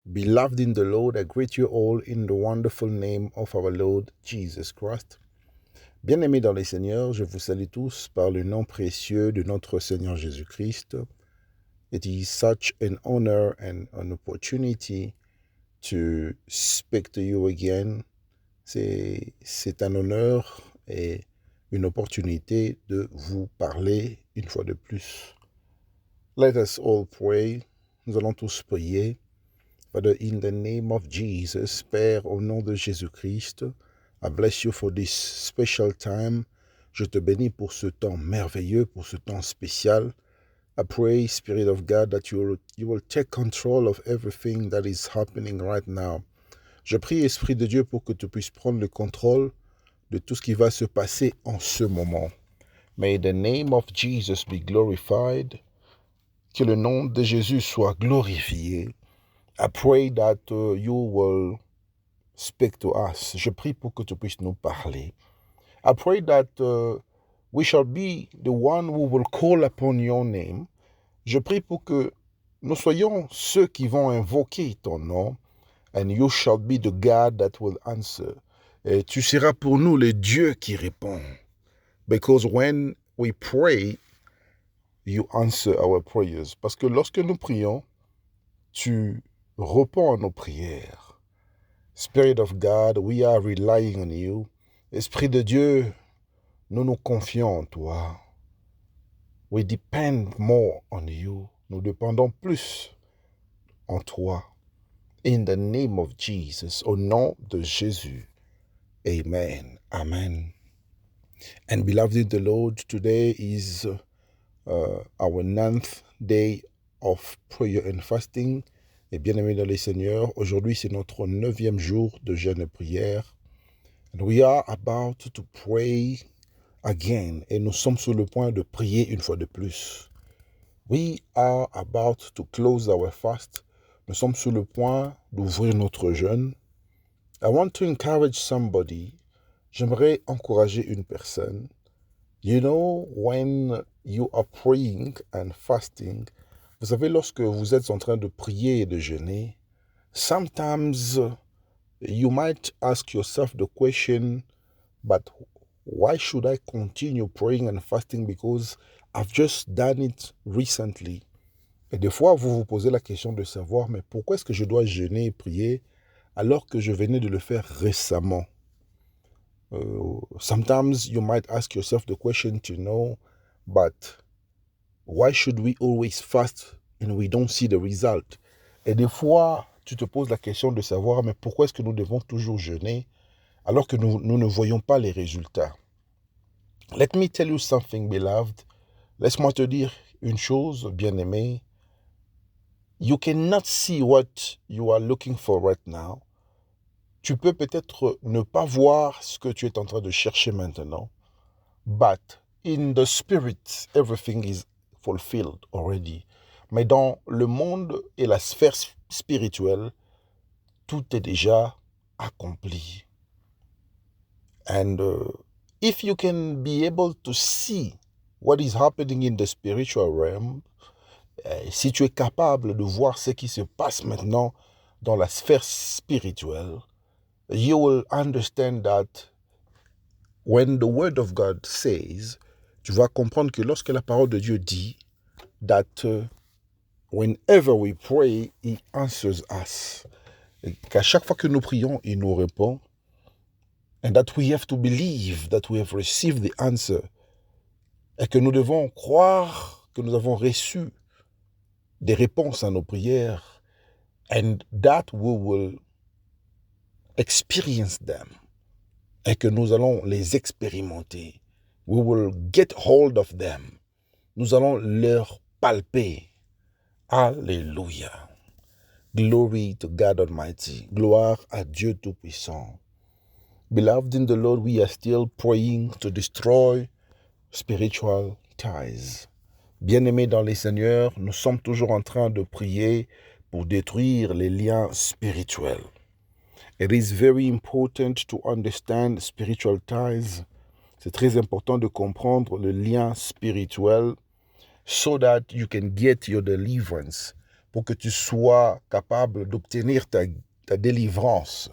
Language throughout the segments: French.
Beloved in the Lord, I greet you all in the wonderful name of our Lord Jesus Christ. Bien-aimés dans les Seigneurs, je vous salue tous par le nom précieux de notre Seigneur Jésus-Christ. It is such an honor and an opportunity to speak to you again. C'est un honneur et une opportunité de vous parler une fois de plus. Let us all pray. Nous allons tous prier. Father, in the name of Jesus, Père, au nom de Jésus-Christ, I bless you for this special time. Je te bénis pour ce temps merveilleux, pour ce temps spécial. I pray, Spirit of God, that you will take control of everything that is happening right now. Je prie, Esprit de Dieu, pour que tu puisses prendre le contrôle de tout ce qui va se passer en ce moment. May the name of Jesus be glorified. Que le nom de Jésus soit glorifié. I pray that you will speak to us. Je prie pour que tu puisses nous parler. I pray that we shall be the one who will call upon your name. Je prie pour que nous soyons ceux qui vont invoquer ton nom. And you shall be the God that will answer. Et tu seras pour nous le Dieu qui répond. Because when we pray, you answer our prayers. Parce que lorsque nous prions, tu réponds à nos prières. Spirit of God, we are relying on you. Esprit de Dieu, nous nous confions en toi. We depend more on you. Nous dépendons plus en toi. In the name of Jesus, au nom de Jésus. Amen. Amen. And beloved in the Lord, today is our 9th day of prayer and fasting. Et bien-aimés dans les Seigneurs, aujourd'hui c'est notre 9e jour de jeûne et prière. And we are about to pray again. Et nous sommes sur le point de prier une fois de plus. We are about to close our fast. Nous sommes sur le point d'ouvrir notre jeûne. I want to encourage somebody. J'aimerais encourager une personne. You know, when you are praying and fasting, vous savez, lorsque vous êtes en train de prier et de jeûner, sometimes you might ask yourself the question, but why should I continue praying and fasting because I've just done it recently? Et des fois, vous vous posez la question de savoir, mais pourquoi est-ce que je dois jeûner et prier alors que je venais de le faire récemment? Sometimes you might ask yourself the question to know, but why should we always fast and we don't see the result? Et des fois, tu te poses la question de savoir, mais pourquoi est-ce que nous devons toujours jeûner alors que nous ne voyons pas les résultats? Let me tell you something, beloved. Laisse-moi te dire une chose, bien-aimé. You cannot see what you are looking for right now. Tu peux peut-être ne pas voir ce que tu es en train de chercher maintenant. But in the spirit, everything is fulfilled already. Mais dans le monde et la sphère spirituelle, tout est déjà accompli. And if you can be able to see what is happening in the spiritual realm, si tu es capable de voir ce qui se passe maintenant dans la sphère spirituelle, you will understand that when the word of God says, tu vas comprendre que lorsque la parole de Dieu dit that whenever we pray, he answers us. Qu'à chaque fois que nous prions, il nous répond. And that we have to believe that we have received the answer. Et que nous devons croire que nous avons reçu des réponses à nos prières. And that we will experience them. Et que nous allons les expérimenter. We will get hold of them. Nous allons leur palper. Alléluia. Glory to God Almighty. Gloire à Dieu Tout-Puissant. Beloved in the Lord, we are still praying to destroy spiritual ties. Bien-aimés dans les Seigneurs, nous sommes toujours en train de prier pour détruire les liens spirituels. It is very important to understand spiritual ties. C'est très important de comprendre le lien spirituel so that you can get your deliverance. pour que tu sois capable d'obtenir ta délivrance.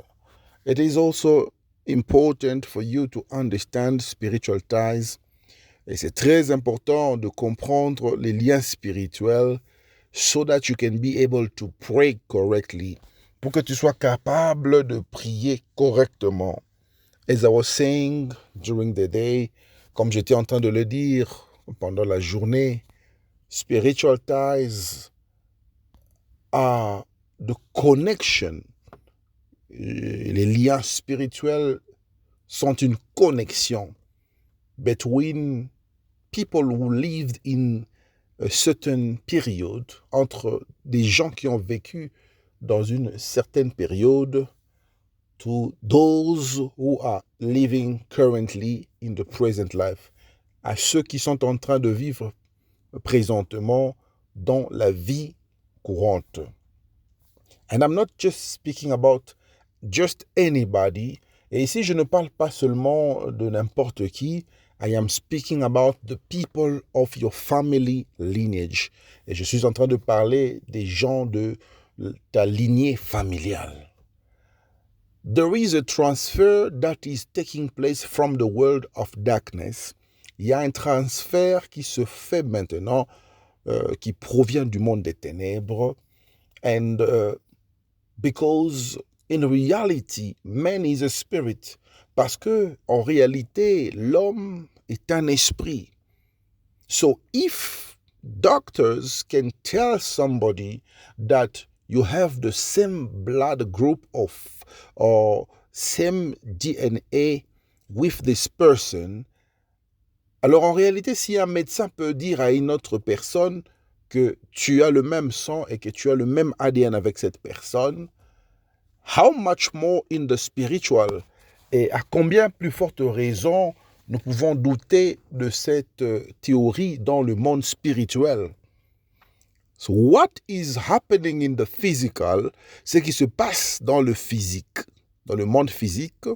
It is also important for you to understand spiritual ties. Et c'est très important de comprendre les liens spirituels so that you can be able to pray correctly, pour que tu sois capable de prier correctement. As I was saying during the day, comme j'étais en train de le dire pendant la journée, spiritual ties are the connection. Les liens spirituels sont une connexion between people who lived in a certain period, entre des gens qui ont vécu dans une certaine période, to those who are living currently in the present life, à ceux qui sont en train de vivre présentement dans la vie courante. And I'm not just speaking about just anybody. Et ici, je ne parle pas seulement de n'importe qui. I am speaking about the people of your family lineage. Et je suis en train de parler des gens de ta lignée familiale. There is a transfer that is taking place from the world of darkness. Il y a un transfert qui se fait maintenant, qui provient du monde des ténèbres. And because in reality, man is a spirit. Parce que, en réalité, l'homme est un esprit. So if doctors can tell somebody that you have the same blood group or same DNA with this person, alors en réalité, si un médecin peut dire à une autre personne que tu as le même sang et que tu as le même ADN avec cette personne, how much more in the spiritual? Et à combien plus forte raison nous pouvons douter de cette théorie dans le monde spirituel? So what is happening in the physical, ce qui se passe dans le physique, dans le monde physique,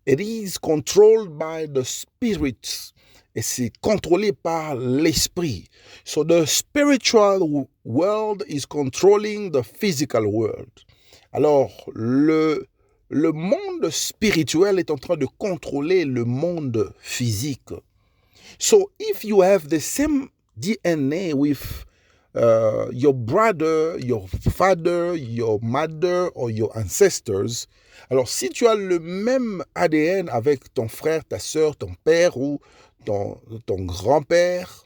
it is controlled by the spirits. Et c'est contrôlé par l'esprit. So the spiritual world is controlling the physical world. Alors, le monde spirituel est en train de contrôler le monde physique. So if you have the same DNA with your brother, your father, your mother or your ancestors, alors si tu as le même ADN avec ton frère, ta sœur, ton père ou ton grand-père,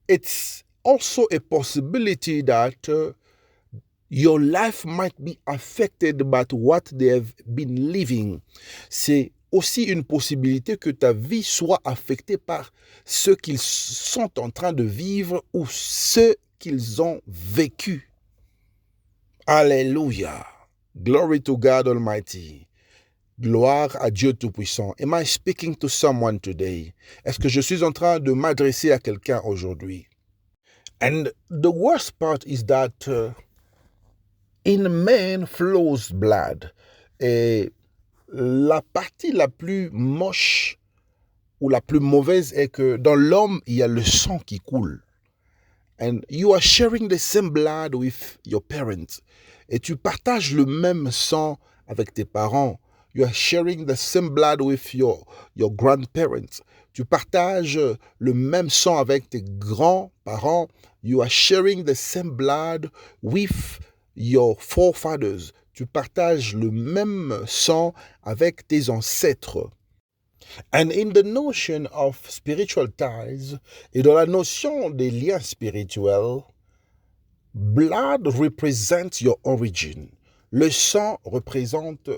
it's also a possibility that your life might be affected by what they have been living. C'est aussi une possibilité que ta vie soit affectée par ce qu'ils sont en train de vivre ou ce qu'ils ont vécu. Alléluia. Glory to God Almighty. Gloire à Dieu Tout-Puissant. Am I speaking to someone today? Est-ce que je suis en train de m'adresser à quelqu'un aujourd'hui? And the worst part is that in man flows blood. Et la partie la plus moche ou la plus mauvaise est que dans l'homme, il y a le sang qui coule. And you are sharing the same blood with your parents. Et tu partages le même sang avec tes parents. You are sharing the same blood with your grandparents. Tu partages le même sang avec tes grands-parents. You are sharing the same blood with your forefathers. Tu partages le même sang avec tes ancêtres. And in the notion of spiritual ties, et dans la notion des liens spirituels, blood represents your origin. Le sang représente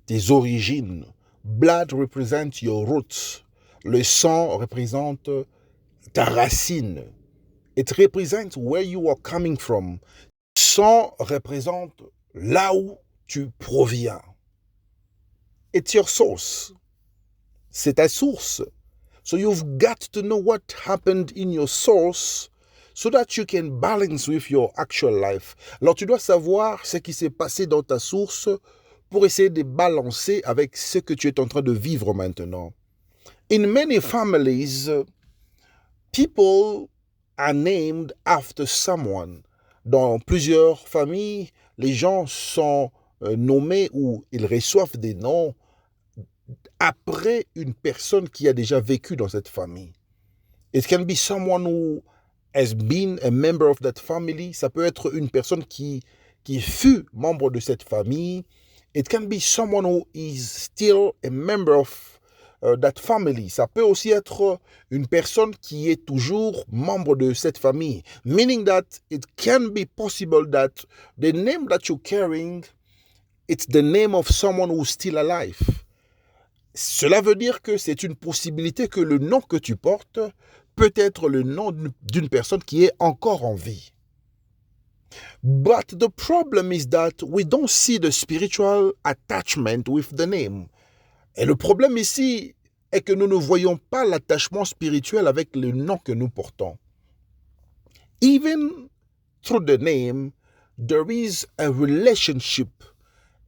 tes origines. Blood represents your roots. Le sang représente ta racine. It represents where you are coming from. Sang représente là où tu proviens. It's your source. C'est ta source. So you've got to know what happened in your source so that you can balance with your actual life. Alors tu dois savoir ce qui s'est passé dans ta source pour essayer de balancer avec ce que tu es en train de vivre maintenant. In many families, people are named after someone. dans plusieurs familles, les gens sont nommés ou ils reçoivent des noms après une personne qui a déjà vécu dans cette famille. It can be someone who has been a member of that family. Ça peut être une personne qui fut membre de cette famille. It can be someone who is still a member of that family. Ça peut aussi être une personne qui est toujours membre de cette famille. Meaning that it can be possible that the name that you're carrying, it's the name of someone who's still alive. Cela veut dire que c'est une possibilité que le nom que tu portes peut être le nom d'une personne qui est encore en vie. But the problem is that we don't see the spiritual attachment with the name. Et le problème ici est que nous ne voyons pas l'attachement spirituel avec le nom que nous portons. Even through the name, there is a relationship.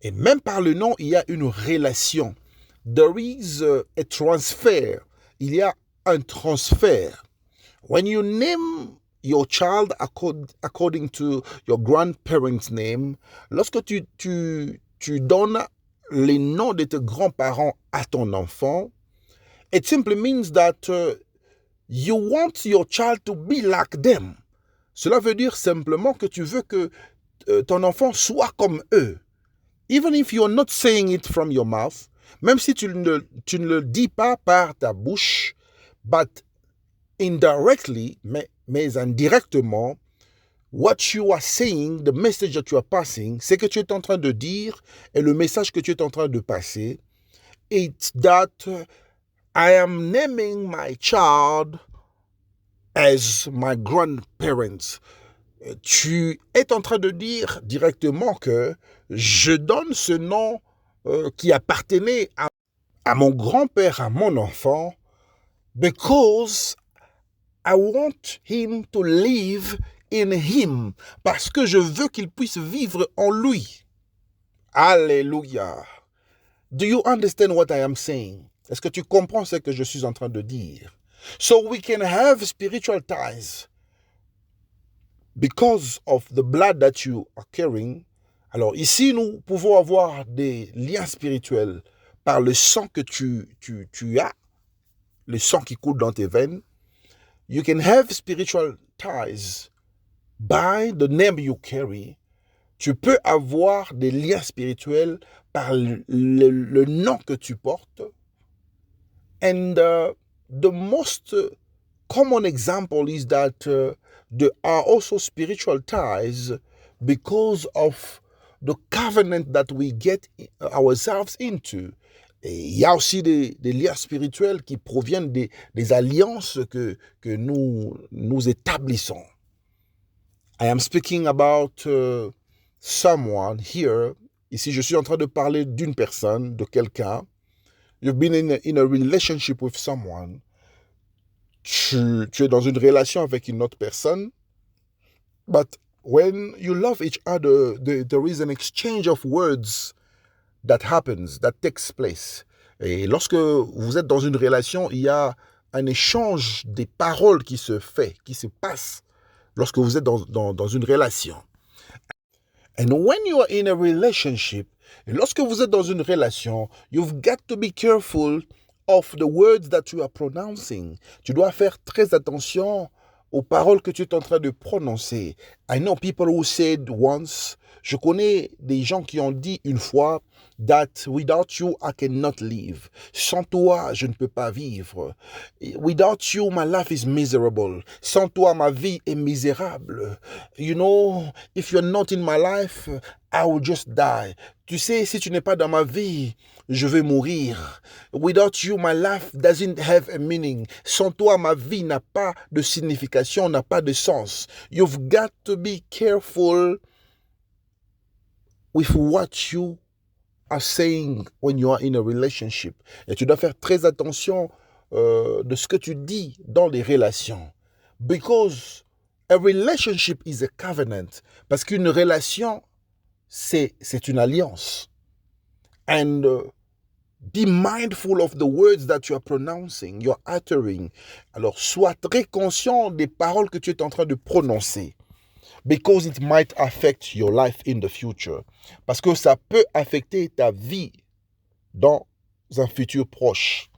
Et même par le nom, il y a une relation. There is a transfer. Il y a un transfert. When you name your child according to your grandparents' name, lorsque tu donnes les noms de tes grands-parents à ton enfant, it simply means that you want your child to be like them. Cela veut dire simplement que tu veux que ton enfant soit comme eux. Even if you're not saying it from your mouth, même si tu ne le dis pas par ta bouche, but indirectly, mais indirectement, what you are saying, the message that you are passing, c'est que tu es en train de dire, et le message que tu es en train de passer, it's that I am naming my child as my grandparents. Tu es en train de dire directement que je donne ce nom qui appartenait à mon grand-père, à mon enfant, because I want him to live in him, parce que je veux qu'il puisse vivre en lui. Alléluia. Do you understand what I am saying? Est-ce que tu comprends ce que je suis en train de dire? So we can have spiritual ties because of the blood that you are carrying. Alors ici, nous pouvons avoir des liens spirituels par le sang que tu as, le sang qui coule dans tes veines. You can have spiritual ties by the name you carry. Tu peux avoir des liens spirituels par le nom que tu portes. And the most common example is that there are also spiritual ties because of the covenant that we get ourselves into. Et il y a aussi des liens spirituels qui proviennent des alliances que nous établissons. I am speaking about someone here. Ici, je suis en train de parler d'une personne, de quelqu'un. You've been in a relationship with someone. Tu es dans une relation avec une autre personne. But when you love each other, there is an exchange of words that happens, that takes place. Et lorsque vous êtes dans une relation, il y a un échange des paroles qui se fait, qui se passe lorsque vous êtes dans une relation. And when you are in a relationship, et lorsque vous êtes dans une relation, you've got to be careful of the words that you are pronouncing. Tu dois faire très attention aux paroles que tu es en train de prononcer. I know people who said once, je connais des gens qui ont dit une fois, that without you I cannot live. Sans toi, je ne peux pas vivre. Without you, my life is miserable. Sans toi, ma vie est misérable. You know, if you're not in my life, I will just die. Tu sais, si tu n'es pas dans ma vie, je vais mourir. Without you, my life doesn't have a meaning. Sans toi, ma vie n'a pas de signification, n'a pas de sens. You've got to be careful with what you are saying when you are in a relationship. Et tu dois faire très attention de ce que tu dis dans les relations. Because a relationship is a covenant. Parce qu'une relation, c'est une alliance. And be mindful of the words that you are pronouncing, you are uttering. Alors, sois très conscient des paroles que tu es en train de prononcer. because it might affect your life in the future. Parce que ça peut affecter ta vie dans un futur proche.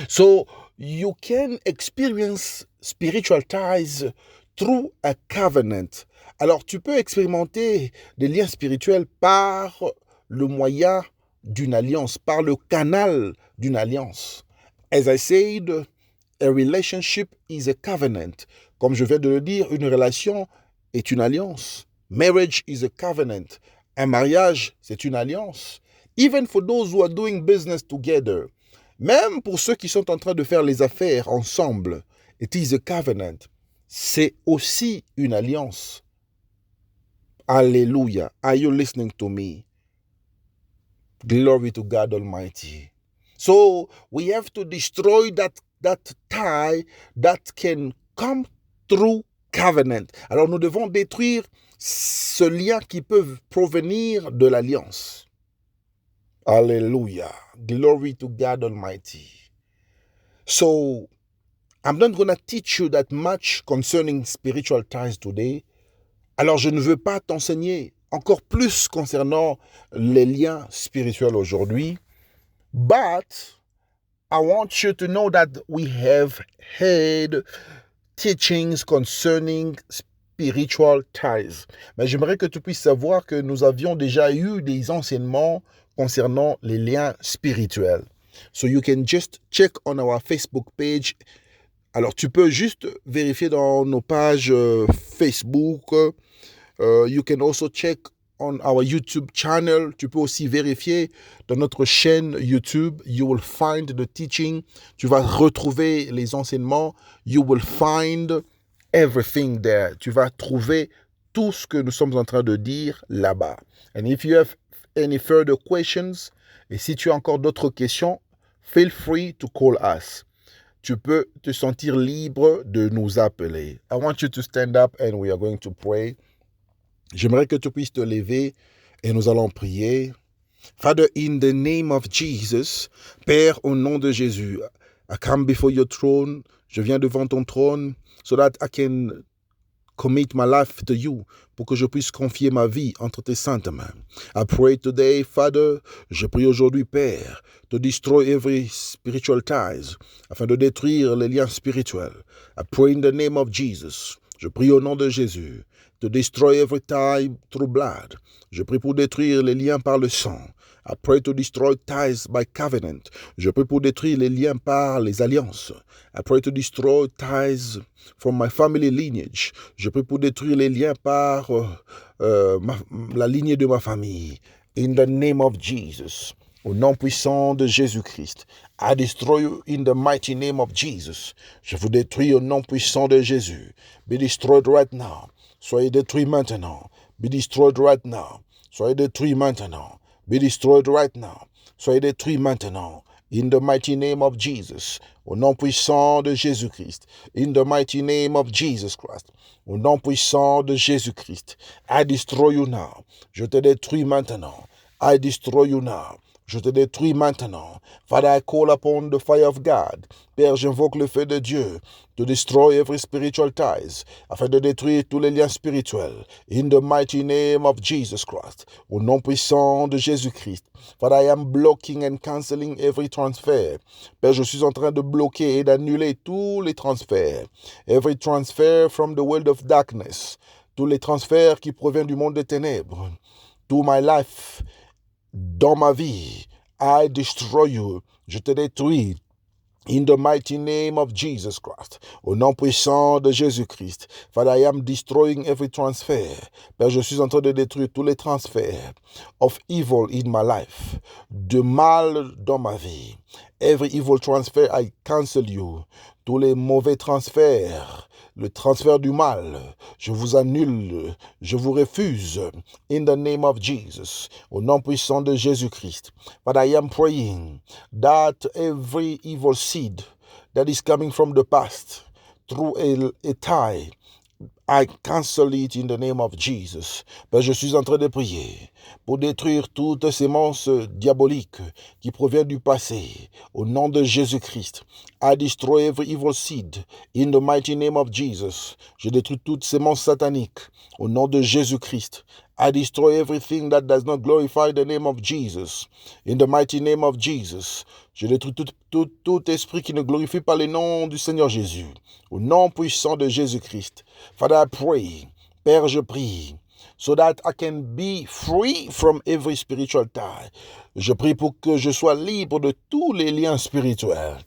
So you can experience spiritual ties through a covenant. Alors tu peux expérimenter des liens spirituels par le moyen d'une alliance, par le canal d'une alliance. As I said, a relationship is a covenant. Comme je viens de le dire, une relation est une alliance. Marriage is a covenant. Un mariage, c'est une alliance. Even for those who are doing business together, même pour ceux qui sont en train de faire les affaires ensemble, it is a covenant. C'est aussi une alliance. Alléluia. Are you listening to me? Glory to God Almighty. So we have to destroy that tie that can come through covenant. Alors nous devons détruire ce lien qui peut provenir de l'alliance. Hallelujah. Glory to God Almighty. So, I'm not going to teach you that much concerning spiritual ties today. Alors, je ne veux pas t'enseigner encore plus concernant les liens spirituels aujourd'hui. But, I want you to know that we have had teachings concerning spiritual ties. Mais j'aimerais que tu puisses savoir que nous avions déjà eu des enseignements concernant les liens spirituels. So you can just check on our Facebook page. Alors tu peux juste vérifier dans nos pages Facebook. You can also check on our YouTube channel. Tu peux aussi vérifier dans notre chaîne YouTube. You will find the teaching. Tu vas retrouver les enseignements. You will find everything there. Tu vas trouver tout ce que nous sommes en train de dire là-bas. And if you have any further questions, et si tu as encore d'autres questions, feel free to call us. Tu peux te sentir libre de nous appeler. I want you to stand up and we are going to pray. J'aimerais que tu puisses te lever et nous allons prier. Father, in the name of Jesus, Père, au nom de Jésus, I come before your throne. Je viens devant ton trône so that I can commit my life to you, pour que je puisse confier ma vie entre tes saintes mains. I pray today, Father, je prie aujourd'hui, Père, to destroy every spiritual ties, afin de détruire les liens spirituels. I pray in the name of Jesus. Je prie au nom de Jésus, to destroy every tie through blood. Je prie pour détruire les liens par le sang. I pray to destroy ties by covenant. Je prie pour détruire les liens par les alliances. I pray to destroy ties from my family lineage. Je prie pour détruire les liens par la lignée de ma famille. In the name of Jesus. Au nom puissant de Jésus-Christ. I destroy you in the mighty name of Jesus. Je vous détruis au nom puissant de Jésus. Be destroyed right now. Soyez détruits maintenant. Be destroyed right now. Soyez détruits maintenant. Be destroyed right now. Soyez détruits maintenant. In the mighty name of Jesus. Au nom puissant de Jésus-Christ. In the mighty name of Jesus Christ. Au nom puissant de Jésus-Christ. I destroy you now. Je te détruis maintenant. I destroy you now. Je te détruis maintenant. Father, I call upon the fire of God. Père, j'invoque le feu de Dieu to destroy every spiritual ties, afin de détruire tous les liens spirituels. In the mighty name of Jesus Christ. Au nom puissant de Jésus-Christ. Father, I am blocking and cancelling every transfer. Père, je suis en train de bloquer et d'annuler tous les transferts. Every transfer from the world of darkness. Tous les transferts qui proviennent du monde des ténèbres. To my life. Dans ma vie, I destroy you. Je te détruis. In the mighty name of Jesus Christ. Au nom puissant de Jésus-Christ. Father, I am destroying every transfer. Père, je suis en train de détruire tous les transferts of evil in my life. De mal dans ma vie. Every evil transfer, I cancel you. Tous les mauvais transferts. Le transfert du mal, je vous annule, je vous refuse. In the name of Jesus, au nom puissant de Jésus-Christ. But I am praying that every evil seed that is coming from the past through a tie, I cancel it in the name of Jesus. Père, je suis en train de prier pour détruire toute sémence diabolique qui provient du passé. Au nom de Jésus-Christ, I destroy every evil seed in the mighty name of Jesus. Je détruis toute sémence satanique. Au nom de Jésus-Christ, I destroy everything that does not glorify the name of Jesus. In the mighty name of Jesus, je détruis tout esprit qui ne glorifie pas le nom du Seigneur Jésus. Au nom puissant de Jésus-Christ. Father, I pray. Père, je prie. So that I can be free from every spiritual tie. Je prie pour que je sois libre de tous les liens spirituels.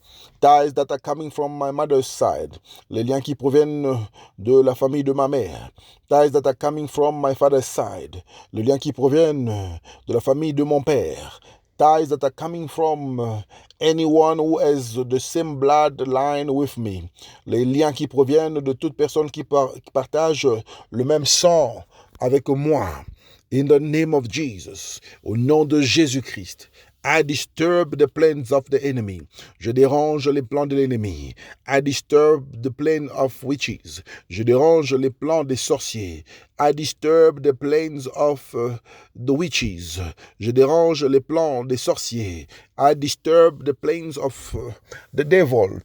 Ties that are coming from my mother's side. Les liens qui proviennent de la famille de ma mère. Ties that are coming from my father's side. Les liens qui proviennent de la famille de mon père. Ties that are coming from anyone who has the same bloodline with me. Les liens qui proviennent de toute personne qui partage le même sang avec moi. In the name of Jesus, au nom de Jésus-Christ, I disturb the plans of the enemy. Je dérange les plans de l'ennemi. I disturb the plan of witches. Je dérange les plans des sorciers. I disturb the plans of the witches. Je dérange les plans des sorciers. I disturb the plans of the devil.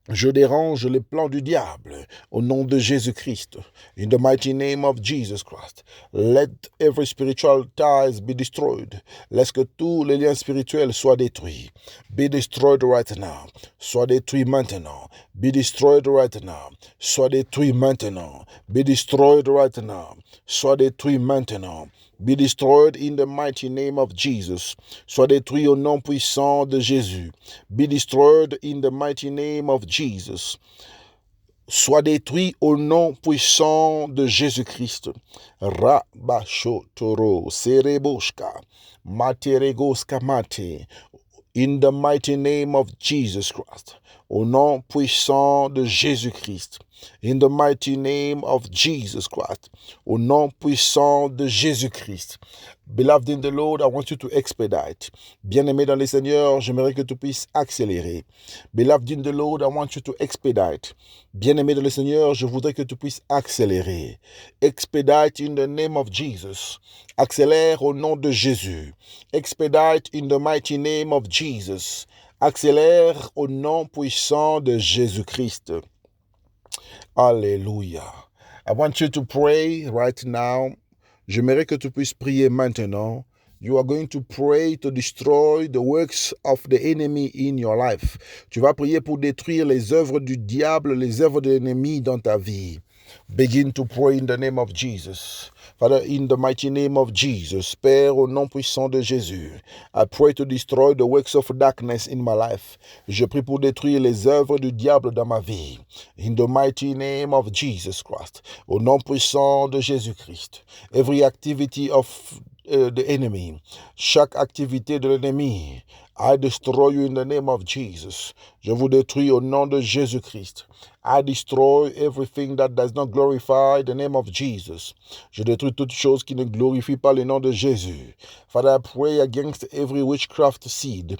Je dérange les plans du diable au nom de Jésus-Christ. In the mighty name of Jesus Christ. Let every spiritual ties be destroyed. Laisse que tous les liens spirituels soient détruits. Be destroyed right now. Sois détruit maintenant. Be destroyed right now. Sois détruit maintenant. Be destroyed right now. Sois détruit maintenant. Be destroyed in the mighty name of Jesus. Sois détruit au nom puissant de Jésus. Be destroyed in the mighty name of Jesus. Sois détruit au nom puissant de Jésus-Christ. Rabashotoro sereboshka materegoska mate. In the mighty name of Jesus Christ. Au nom puissant de Jésus-Christ. In the mighty name of Jesus Christ. Au nom puissant de Jésus-Christ. Beloved in the Lord, I want you to expedite. Bien-aimé dans le Seigneur, j'aimerais que tu puisses accélérer. Beloved in the Lord, I want you to expedite. Bien-aimé dans le Seigneur, je voudrais que tu puisses accélérer. Expedite in the name of Jesus. Accélère au nom de Jésus. Expedite in the mighty name of Jesus. Accélère au nom puissant de Jésus-Christ. Alléluia. I want you to pray right now. J'aimerais que tu puisses prier maintenant. You are going to pray to destroy the works of the enemy in your life. Tu vas prier pour détruire les œuvres du diable, les œuvres de l'ennemi dans ta vie. Begin to pray in the name of Jesus. Father, in the mighty name of Jesus, Père, au nom puissant de Jésus, I pray to destroy the works of darkness in my life. Je prie pour détruire les œuvres du diable dans ma vie. In the mighty name of Jesus Christ, au nom puissant de Jésus-Christ, every activity of the enemy, chaque activité de l'ennemi, I destroy you in the name of Jesus. Je vous détruis au nom de Jésus-Christ. I destroy everything that does not glorify the name of Jesus. Je détruis toute chose qui ne glorifie pas le nom de Jésus. Father, I pray against every witchcraft seed.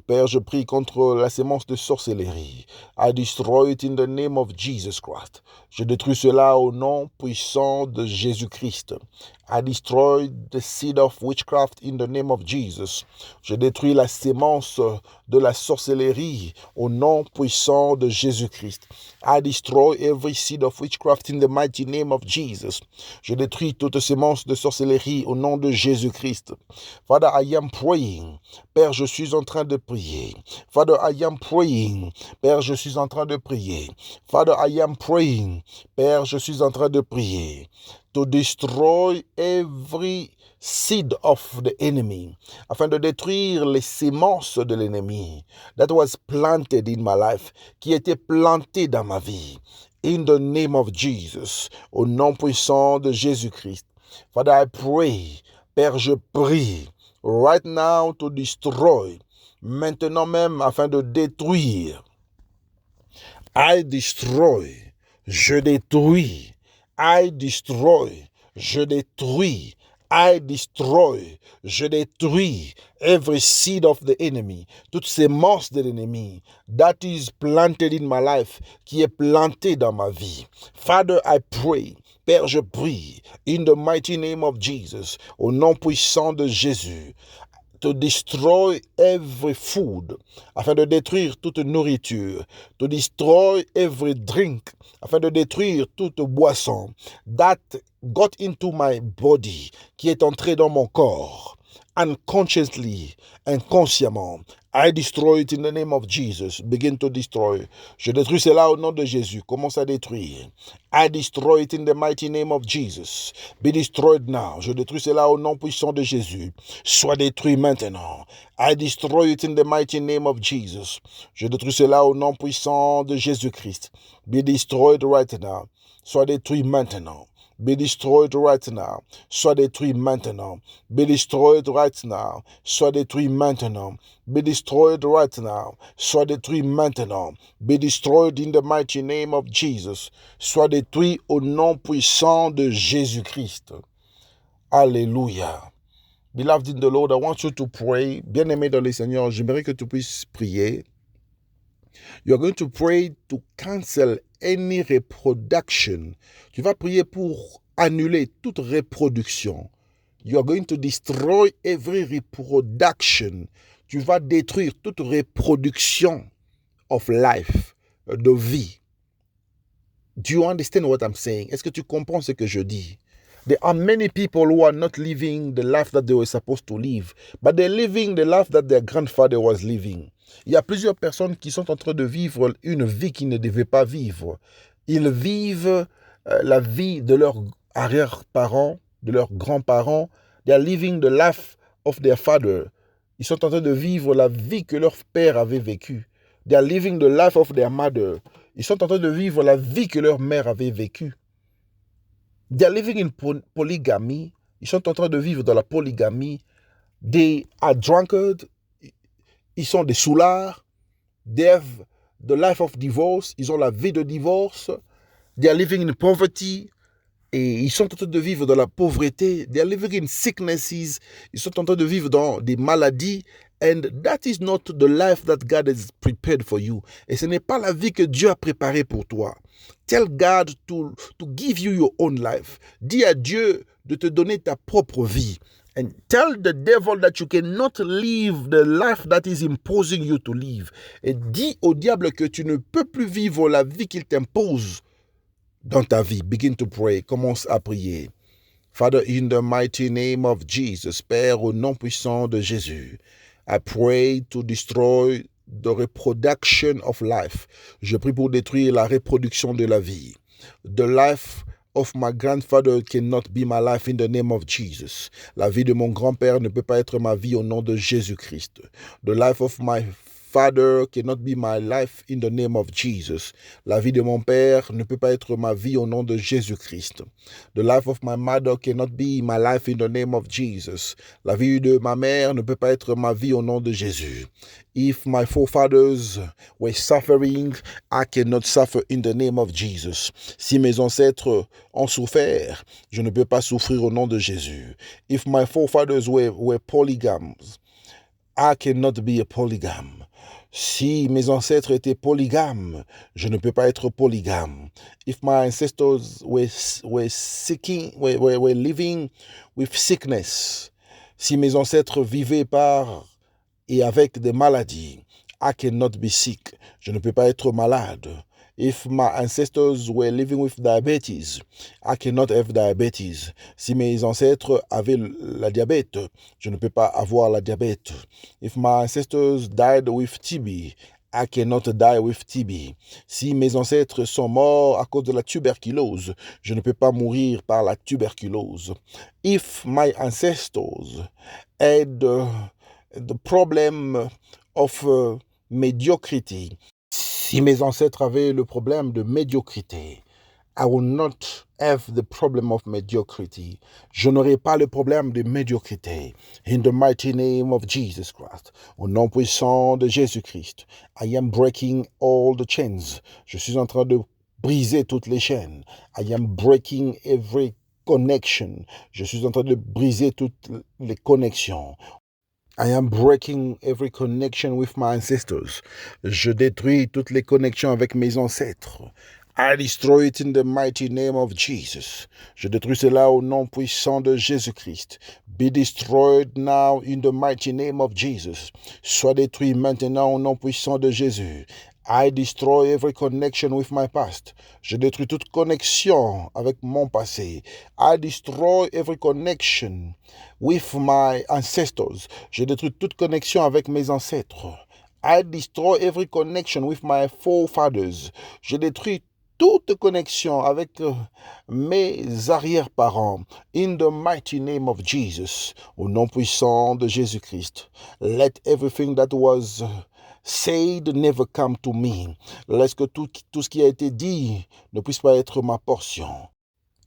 Père, je prie contre la sémence de sorcellerie. I destroy it in the name of Jesus Christ. Je détruis cela au nom puissant de Jésus-Christ. I destroy the seed of witchcraft in the name of Jesus. Je détruis la sémence de la sorcellerie au nom puissant de Jésus-Christ. I destroy every seed of witchcraft in the mighty name of Jesus. Je détruis toute sémence de sorcellerie au nom de Jésus-Christ. Father, I am praying. Père, je suis en train de prier. Father, I am praying. Père, je suis en train de prier. Father, I am praying. Père, je suis en train de prier. To destroy every seed of the enemy, afin de détruire les semences de l'ennemi that was planted in my life, qui était planté dans ma vie. In the name of Jesus, au nom puissant de Jésus-Christ. Father, I pray, Père, je prie, right now to destroy, maintenant même afin de détruire. I destroy, je détruis. I destroy, je détruis. I destroy, je détruis every seed of the enemy, toutes sémences de l'ennemi that is planted in my life, qui est planté dans ma vie. Father, I pray, Père, je prie, in the mighty name of Jesus, au nom puissant de Jésus, to destroy every food, afin de détruire toute nourriture, to destroy every drink, afin de détruire toute boisson, that got into my body, qui est entré dans mon corps, unconsciously, inconsciemment. I destroy it in the name of Jesus. Begin to destroy. Je détruis cela au nom de Jésus. Commence à détruire. I destroy it in the mighty name of Jesus. Be destroyed now. Je détruis cela au nom puissant de Jésus. Sois détruit maintenant. I destroy it in the mighty name of Jesus. Je détruis cela au nom puissant de Jésus-Christ. Be destroyed right now. Sois détruit maintenant. Be destroyed right now. Sois détruit maintenant. Be destroyed right now. Sois détruit maintenant. Be destroyed right now. Sois détruit maintenant. Be destroyed in the mighty name of Jesus. Sois détruit au nom puissant de Jésus-Christ. Alléluia. Beloved in the Lord, I want you to pray. Bien-aimé dans le Seigneur, j'aimerais que tu puisses prier. You are going to pray to cancel any reproduction. Tu vas prier pour annuler toute reproduction. You are going to destroy every reproduction. Tu vas détruire toute reproduction of life, de vie. Do you understand what I'm saying? Est-ce que tu comprends ce que je dis? There are many people who are not living the life that they were supposed to live, but they're living the life that their grandfather was living. Il y a plusieurs personnes qui sont en train de vivre une vie qu'ils ne devaient pas vivre. Ils vivent la vie de leurs arrière-parents, de leurs grands-parents. They are living the life of their father. Ils sont en train de vivre la vie que leur père avait vécue. They are living the life of their mother. Ils sont en train de vivre la vie que leur mère avait vécue. They are living in polygamy. Ils sont en train de vivre dans la polygamie. They are drunkards. Ils sont des soulards. They have the life of divorce. Ils ont la vie de divorce. They are living in poverty. Et ils sont en train de vivre dans la pauvreté. They are living in sicknesses. Ils sont en train de vivre dans des maladies. And that is not the life that God has prepared for you. Et ce n'est pas la vie que Dieu a préparée pour toi. Tell God to give you your own life. Dis à Dieu de te donner ta propre vie. And tell the devil that you cannot live the life that is imposing you to live. Et dis au diable que tu ne peux plus vivre la vie qu'il t'impose dans ta vie. Begin to pray. Commence à prier. Father, in the mighty name of Jesus, Père, au nom puissant de Jésus, I pray to destroy the reproduction of life. Je prie pour détruire la reproduction de la vie. The life of my grandfather cannot be my life in the name of Jesus. La vie de mon grand-père ne peut pas être ma vie au nom de Jésus-Christ. The life of my father cannot be my life in the name of Jesus. La vie de mon père ne peut pas être ma vie au nom de Jésus-Christ. The life of my mother cannot be my life in the name of Jesus. La vie de ma mère ne peut pas être ma vie au nom de Jésus. If my forefathers were suffering, I cannot suffer in the name of Jesus. Si mes ancêtres ont souffert, je ne peux pas souffrir au nom de Jésus. If my forefathers were polygams, I cannot be a polygam. Si mes ancêtres étaient polygames, je ne peux pas être polygame. If my ancestors were living with sickness, si mes ancêtres vivaient par et avec des maladies, I cannot be sick. Je ne peux pas être malade. If my ancestors were living with diabetes, I cannot have diabetes. Si mes ancêtres avaient la diabète, je ne peux pas avoir la diabète. If my ancestors died with TB, I cannot die with TB. Si mes ancêtres sont morts à cause de la tuberculose, je ne peux pas mourir par la tuberculose. If my ancestors had the problem of mediocrity, si mes ancêtres avaient le problème de médiocrité, I will not have the problem of mediocrity. Je n'aurai pas le problème de médiocrité. In the mighty name of Jesus Christ. Au nom puissant de Jésus-Christ. I am breaking all the chains. Je suis en train de briser toutes les chaînes. I am breaking every connection. Je suis en train de briser toutes les connexions. I am breaking every connection with my ancestors. Je détruis toutes les connexions avec mes ancêtres. I destroy it in the mighty name of Jesus. Je détruis cela au nom puissant de Jésus-Christ. Be destroyed now in the mighty name of Jesus. Sois détruit maintenant au nom puissant de Jésus. I destroy every connection with my past. Je détruis toute connexion avec mon passé. I destroy every connection with my ancestors. Je détruis toute connexion avec mes ancêtres. I destroy every connection with my forefathers. Je détruis toute connexion avec mes arrière-parents. In the mighty name of Jesus. Au nom puissant de Jésus-Christ. Let everything that was said never come to me. Laisse que tout ce qui a été dit ne puisse pas être ma portion.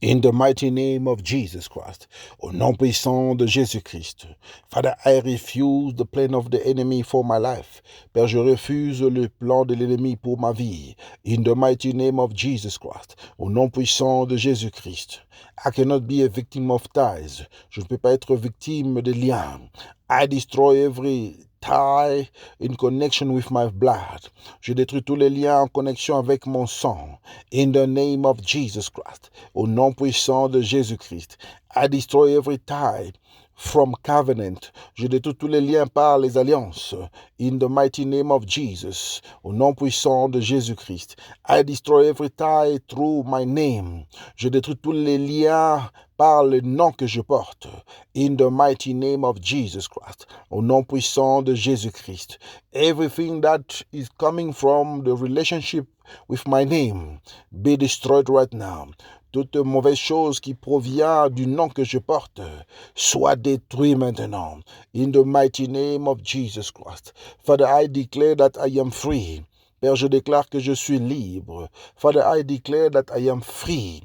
In the mighty name of Jesus Christ. Au nom puissant de Jésus-Christ. Father, I refuse the plan of the enemy for my life. Père, je refuse le plan de l'ennemi pour ma vie. In the mighty name of Jesus Christ. Au nom puissant de Jésus-Christ. I cannot be a victim of ties. Je ne peux pas être victime de liens. I destroy every tie in connection with my blood. Je détruis tous les liens en connexion avec mon sang. In the name of Jesus Christ. Au nom puissant de Jésus-Christ. I destroy every tie from covenant. Je détruis tous les liens par les alliances. In the mighty name of Jesus. Au nom puissant de Jésus-Christ. I destroy every tie through my name. Je détruis tous les liens par le nom que je porte. In the mighty name of Jesus Christ. Au nom puissant de Jésus-Christ. Everything that is coming from the relationship with my name be destroyed right now. Toute mauvaise chose qui provient du nom que je porte soit détruite maintenant. In the mighty name of Jesus Christ. Father, I declare that I am free. Père, je déclare que je suis libre. Father, I declare that I am free.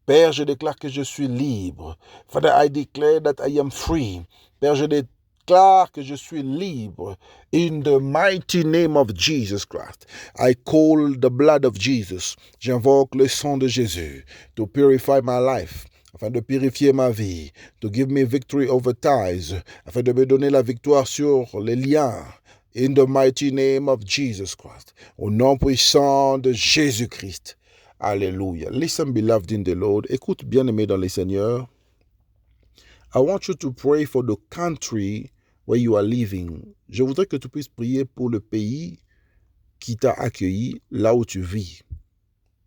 Père, je déclare que je suis libre. Father, I declare that I am free. Père, je déclare que je suis libre. In the mighty name of Jesus Christ. I call the blood of Jesus. J'invoque le sang de Jésus to purify my life. Afin de purifier ma vie. To give me victory over ties. Afin de me donner la victoire sur les liens. In the mighty name of Jesus Christ. Au nom puissant de Jésus-Christ. Alléluia. Listen, beloved in the Lord. Écoute, bien-aimé dans le Seigneur. I want you to pray for the country where you are living. Je voudrais que tu puisses prier pour le pays qui t'a accueilli, là où tu vis.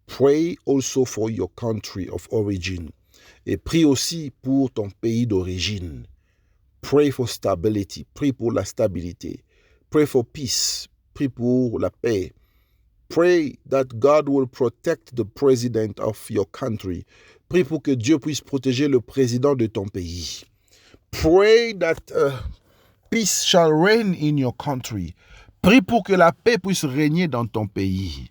Pray also for your country of origin. Et prie aussi pour ton pays d'origine. Pray for stability. Prie pour la stabilité. Pray for peace. Prie pour la paix. Pray that God will protect the president of your country. Prie pour que Dieu puisse protéger le président de ton pays. Pray that peace shall reign in your country. Prie pour que la paix puisse régner dans ton pays.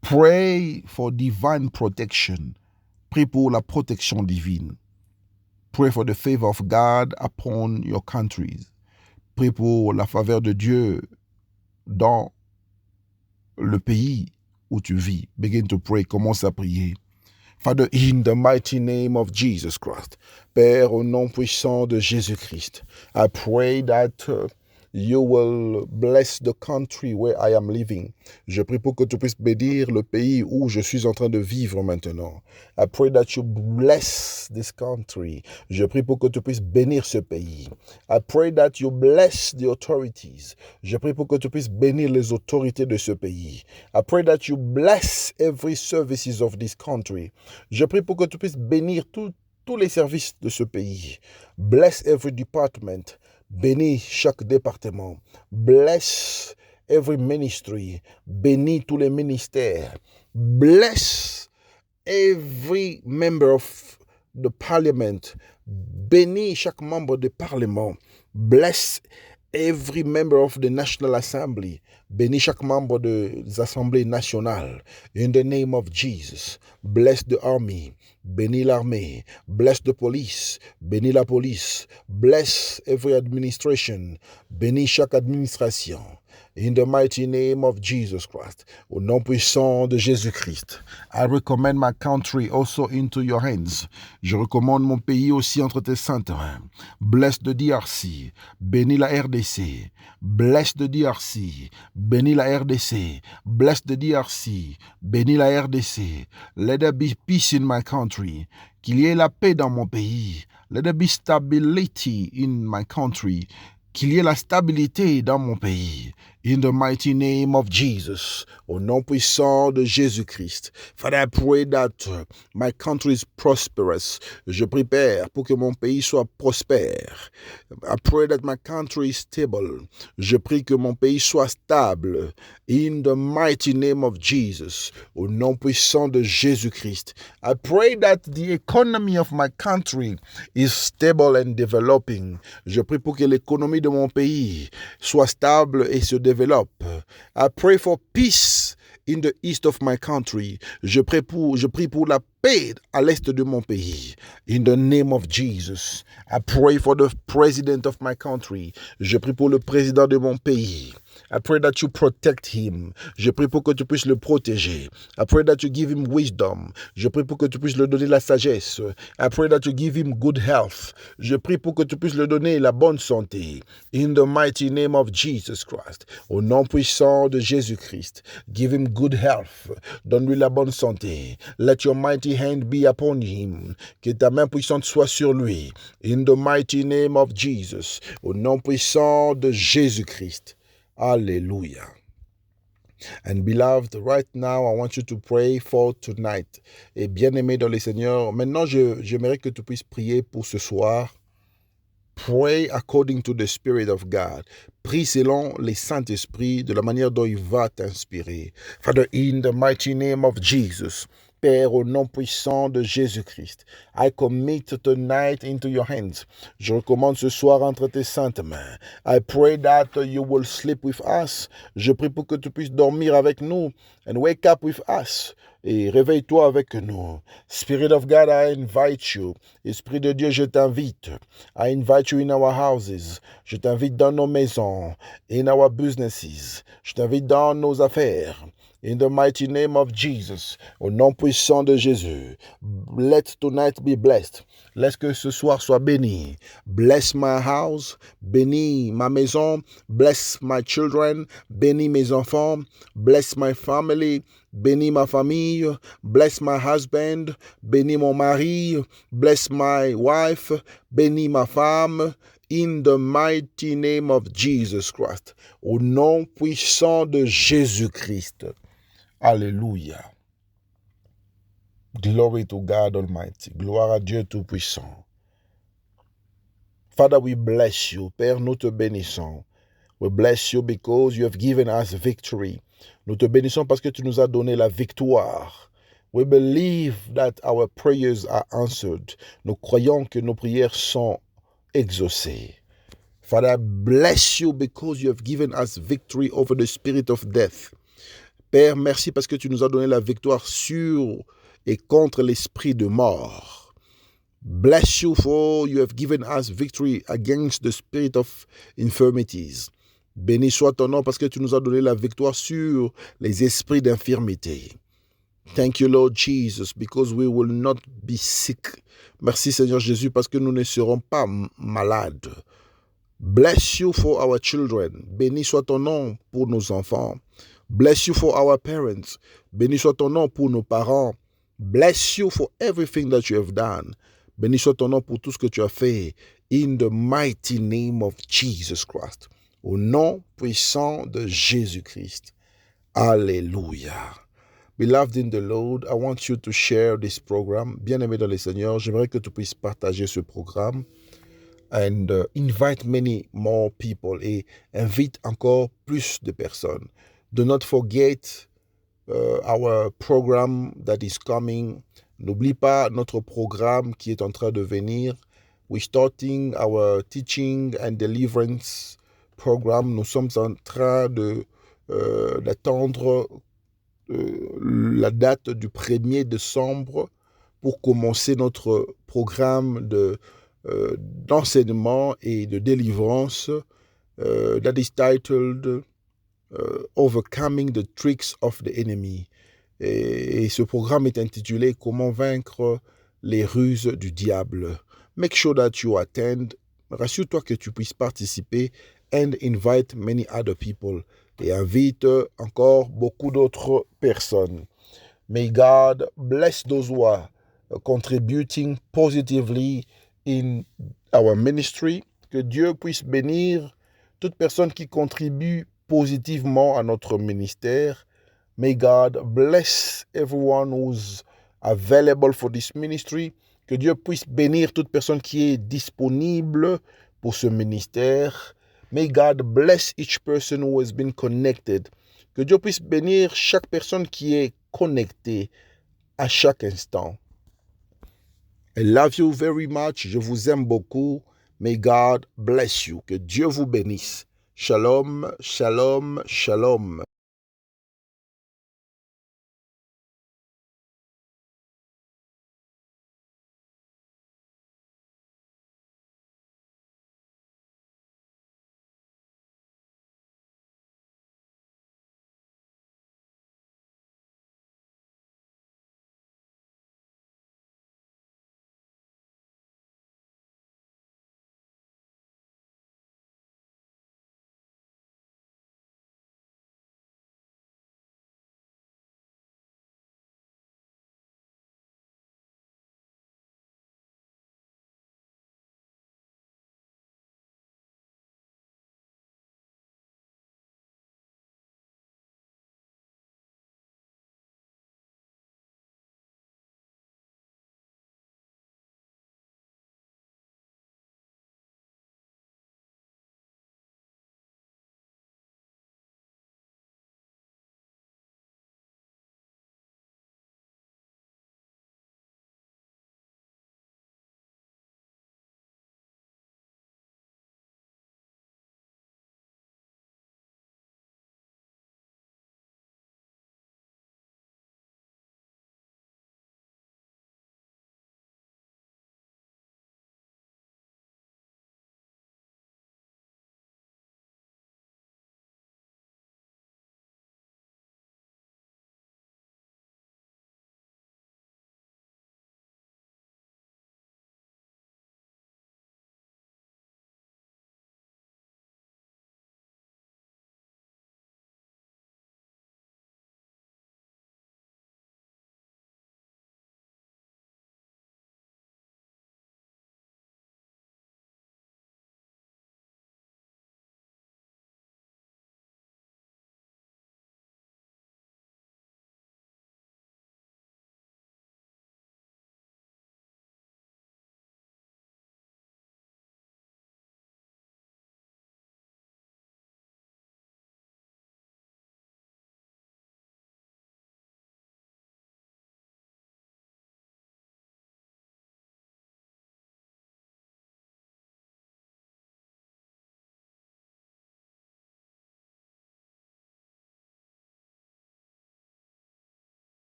Pray for divine protection. Prie pour la protection divine. Pray for the favor of God upon your countries. Prie pour la faveur de Dieu dans le pays où tu vis. Begin to pray. Commence à prier. Father, in the mighty name of Jesus Christ. Père, au nom puissant de Jésus-Christ. I pray that you will bless the country where I am living. Je prie pour que tu puisses bénir le pays où je suis en train de vivre maintenant. I pray that you bless this country. Je prie pour que tu puisses bénir ce pays. I pray that you bless the authorities. Je prie pour que tu puisses bénir les autorités de ce pays. I pray that you bless every services of this country. Je prie pour que tu puisses bénir tous les services de ce pays. Bless every department. Bénis chaque département. Bless every ministry. Bénis tous les ministères. Bless every member of the parliament. Bénis chaque membre du parlement. Bless every member of the National Assembly. Bénis chaque membre des assemblées nationales. In the name of Jesus. Bless the army. Bénis l'armée. Bless the police. Bénis la police. Bless every administration. Bénis chaque administration. In the mighty name of Jesus Christ. Au nom puissant de Jésus-Christ. I recommend my country also into your hands. Je recommande mon pays aussi entre tes saintes mains. Bless the DRC. Bénis la RDC. Bless the DRC. Bénis la RDC. Bless the DRC. Bénis la RDC. Let there be peace in my country. Qu'il y ait la paix dans mon pays. Let there be stability in my country. Qu'il y ait la stabilité dans mon pays. In the mighty name of Jesus. Au nom puissant de Jésus-Christ. Father, I pray that my country is prosperous. Je prie, Père, pour que mon pays soit prospère. I pray that my country is stable. Je prie que mon pays soit stable. In the mighty name of Jesus. Au nom puissant de Jésus-Christ. I pray that the economy of my country is stable and developing. Je prie pour que l'économie de mon pays soit stable et se développe. I pray for peace in the east of my country. Je prie pour la paix à l'est de mon pays. In the name of Jesus. I pray for the president of my country. Je prie pour le président de mon pays. I pray that you protect him. Je prie pour que tu puisses le protéger. I pray that you give him wisdom. Je prie pour que tu puisses lui donner la sagesse. I pray that you give him good health. Je prie pour que tu puisses lui donner la bonne santé. In the mighty name of Jesus Christ. Au nom puissant de Jésus-Christ. Give him good health. Donne-lui la bonne santé. Let your mighty hand be upon him. Que ta main puissante soit sur lui. In the mighty name of Jesus. Au nom puissant de Jésus-Christ. Hallelujah. And beloved, right now, I want you to pray for tonight. Et bien-aimé dans le Seigneur, maintenant, j'aimerais que tu puisses prier pour ce soir. Pray according to the Spirit of God. Prie selon les Saint-Esprit, de la manière dont il va t'inspirer. Father, in the mighty name of Jesus. Père, au nom puissant de Jésus-Christ, I commit tonight into your hands. Je recommande ce soir entre tes saintes mains. I pray that you will sleep with us. Je prie pour que tu puisses dormir avec nous and wake up with us. Et réveille-toi avec nous. Spirit of God, I invite you. Esprit de Dieu, je t'invite. I invite you in our houses. Je t'invite dans nos maisons, in our businesses. Je t'invite dans nos affaires. In the mighty name of Jesus, au nom puissant de Jésus, let tonight be blessed. Laisse que ce soir soit béni. Bless my house, bénis ma maison. Bless my children, bénis mes enfants. Bless my family, bénis ma famille. Bless my husband, bénis mon mari. Bless my wife, bénis ma femme. In the mighty name of Jesus Christ, au nom puissant de Jésus-Christ. Alléluia. Glory to God Almighty. Gloire à Dieu Tout-Puissant. Father, we bless you. Père, nous te bénissons. We bless you because you have given us victory. Nous te bénissons parce que tu nous as donné la victoire. We believe that our prayers are answered. Nous croyons que nos prières sont exaucées. Father, I bless you because you have given us victory over the spirit of death. Père, merci parce que tu nous as donné la victoire sur et contre l'esprit de mort. Bless you for you have given us victory against the spirit of infirmities. Béni soit ton nom parce que tu nous as donné la victoire sur les esprits d'infirmité. Thank you, Lord Jesus, because we will not be sick. Merci, Seigneur Jésus, parce que nous ne serons pas malades. Bless you for our children. Béni soit ton nom pour nos enfants. Bless you for our parents. Béni soit ton nom pour nos parents. Bless you for everything that you have done. Béni soit ton nom pour tout ce que tu as fait. In the mighty name of Jesus Christ. Au nom puissant de Jésus-Christ. Alléluia. Beloved in the Lord, I want you to share this program. Bien-aimé dans le Seigneur, j'aimerais que tu puisses partager ce programme. And invite many more people. Et invite encore plus de personnes. Do not forget our program that is coming. N'oublie pas notre programme qui est en train de venir. We're starting our teaching and deliverance program. Nous sommes en train d'attendre la date du 1er décembre pour commencer notre programme d'enseignement et de délivrance that is titled Overcoming the Tricks of the Enemy. Et ce programme est intitulé Comment vaincre les ruses du diable. Make sure that you attend. Rassure-toi que tu puisses participer and invite many other people. Et invite encore beaucoup d'autres personnes. May God bless those who are contributing positively in our ministry. Que Dieu puisse bénir toute personne qui contribue positivement à notre ministère. May God bless everyone who's available for this ministry. Que Dieu puisse bénir toute personne qui est disponible pour ce ministère. May God bless each person who has been connected. Que Dieu puisse bénir chaque personne qui est connectée à chaque instant. I love you very much. Je vous aime beaucoup. May God bless you. Que Dieu vous bénisse. Shalom, shalom, shalom.